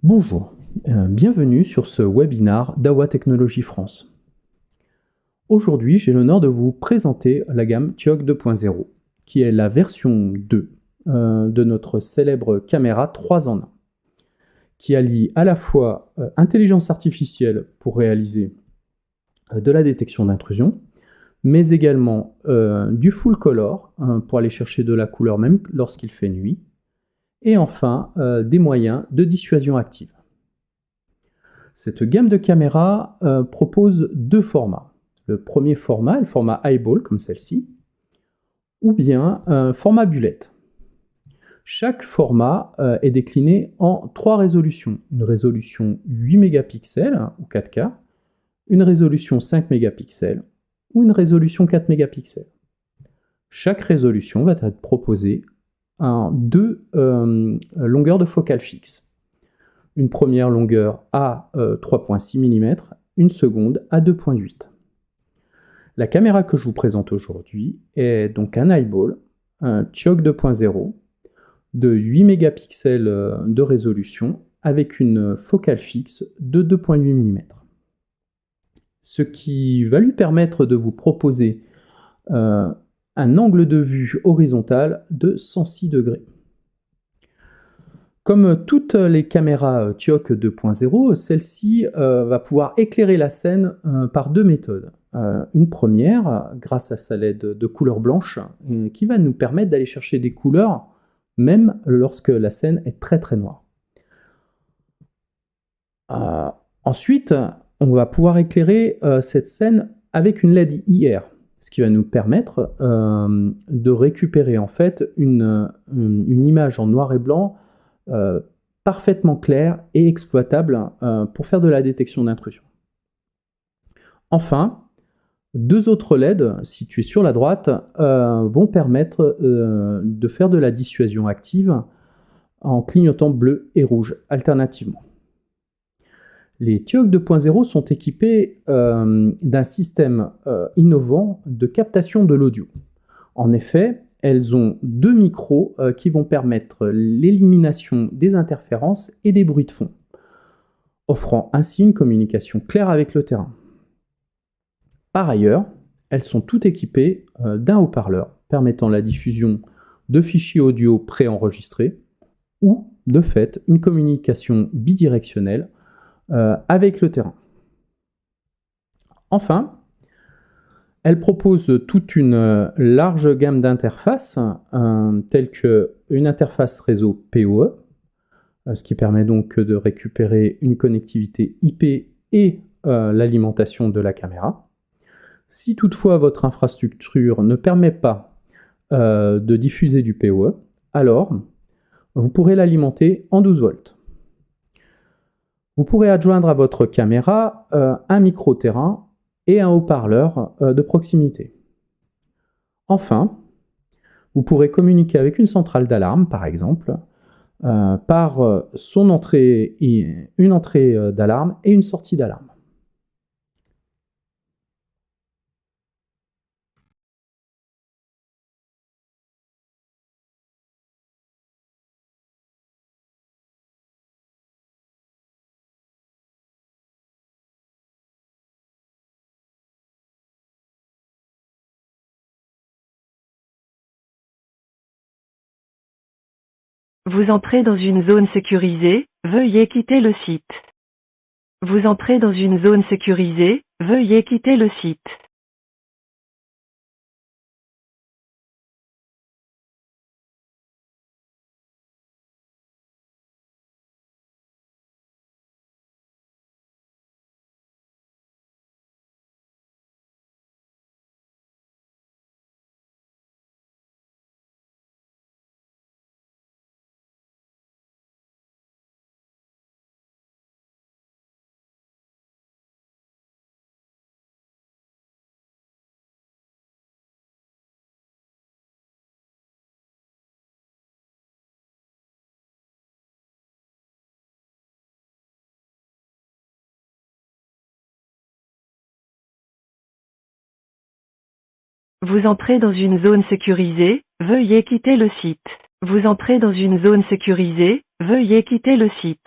Bonjour, bienvenue sur ce webinaire d'AWA Technologies France. Aujourd'hui, j'ai l'honneur de vous présenter la gamme TIOC 2.0, qui est la version 2 de notre célèbre caméra 3 en 1, qui allie à la fois intelligence artificielle pour réaliser de la détection d'intrusion, mais également du full color pour aller chercher de la couleur même lorsqu'il fait nuit, et enfin des moyens de dissuasion active. Cette gamme de caméras propose deux formats. Le premier format est le format eyeball, comme celle-ci, ou bien un format bullet. Chaque format est décliné en 3 résolutions. Une résolution 8 mégapixels ou 4K, une résolution 5 mégapixels ou une résolution 4 mégapixels. Chaque résolution va être proposée en 2 longueurs de focale fixe. Une première longueur à 3.6 mm, une seconde à 2.8. La caméra que je vous présente aujourd'hui est donc un eyeball, un TIOC 2.0 de 8 mégapixels de résolution avec une focale fixe de 2.8 mm. Ce qui va lui permettre de vous proposer un angle de vue horizontal de 106 degrés. Comme toutes les caméras TIOC 2.0, celle-ci va pouvoir éclairer la scène par 2 méthodes. Une première, grâce à sa LED de couleur blanche, qui va nous permettre d'aller chercher des couleurs, même lorsque la scène est très très noire. Ensuite, on va pouvoir éclairer cette scène avec une LED IR, ce qui va nous permettre de récupérer en fait une image en noir et blanc parfaitement clair et exploitable pour faire de la détection d'intrusion. Enfin, 2 autres LED situées sur la droite vont permettre de faire de la dissuasion active en clignotant bleu et rouge alternativement. Les TIOC 2.0 sont équipés d'un système innovant de captation de l'audio. En effet, elles ont 2 micros qui vont permettre l'élimination des interférences et des bruits de fond, offrant ainsi une communication claire avec le terrain. Par ailleurs, elles sont toutes équipées d'un haut-parleur permettant la diffusion de fichiers audio préenregistrés ou, de fait, une communication bidirectionnelle avec le terrain. Enfin, elle propose toute une large gamme d'interfaces, telles qu'une interface réseau PoE, ce qui permet donc de récupérer une connectivité IP et l'alimentation de la caméra. Si toutefois votre infrastructure ne permet pas de diffuser du PoE, alors vous pourrez l'alimenter en 12 volts. Vous pourrez adjoindre à votre caméra un micro-terrain et un haut-parleur de proximité. Enfin, vous pourrez communiquer avec une centrale d'alarme, par exemple, par une entrée d'alarme et une sortie d'alarme. Vous entrez dans une zone sécurisée, veuillez quitter le site. Vous entrez dans une zone sécurisée, veuillez quitter le site. Vous entrez dans une zone sécurisée, veuillez quitter le site. Vous entrez dans une zone sécurisée, veuillez quitter le site.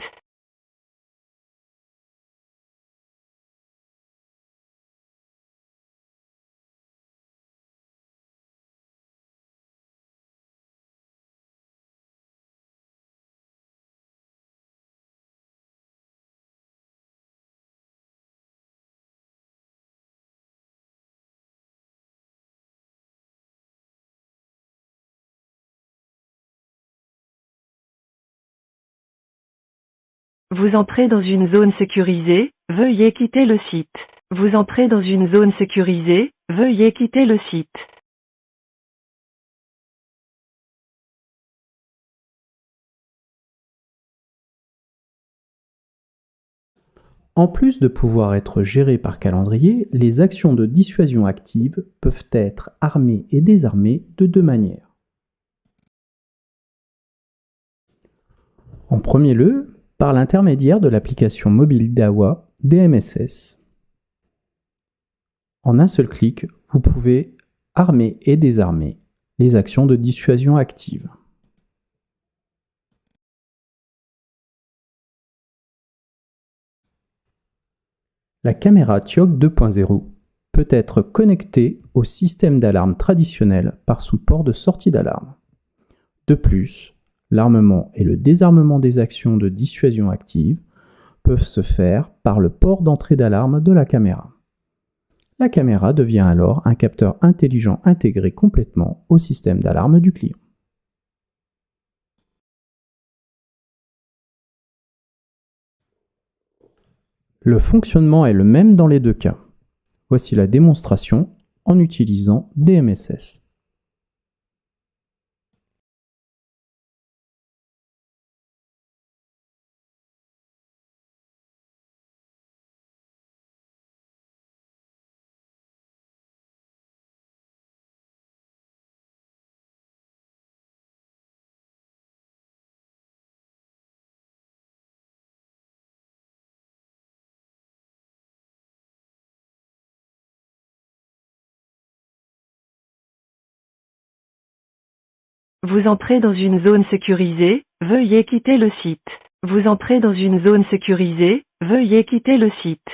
Vous entrez dans une zone sécurisée, veuillez quitter le site. Vous entrez dans une zone sécurisée, veuillez quitter le site. En plus de pouvoir être gérées par calendrier, les actions de dissuasion active peuvent être armées et désarmées de deux manières. En premier lieu, par l'intermédiaire de l'application mobile Dawa DMSS. En un seul clic, vous pouvez armer et désarmer les actions de dissuasion active. La caméra TIOC 2.0 peut être connectée au système d'alarme traditionnel par son port de sortie d'alarme. De plus, l'armement et le désarmement des actions de dissuasion active peuvent se faire par le port d'entrée d'alarme de la caméra. La caméra devient alors un capteur intelligent intégré complètement au système d'alarme du client. Le fonctionnement est le même dans les deux cas. Voici la démonstration en utilisant DMSS. Vous entrez dans une zone sécurisée, veuillez quitter le site. Vous entrez dans une zone sécurisée, veuillez quitter le site.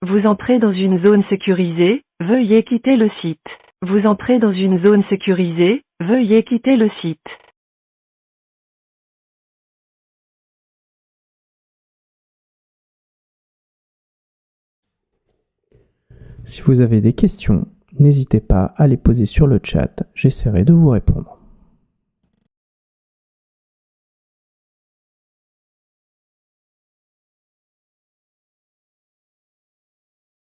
Vous entrez dans une zone sécurisée, veuillez quitter le site. Vous entrez dans une zone sécurisée, veuillez quitter le site. Si vous avez des questions, n'hésitez pas à les poser sur le chat, j'essaierai de vous répondre.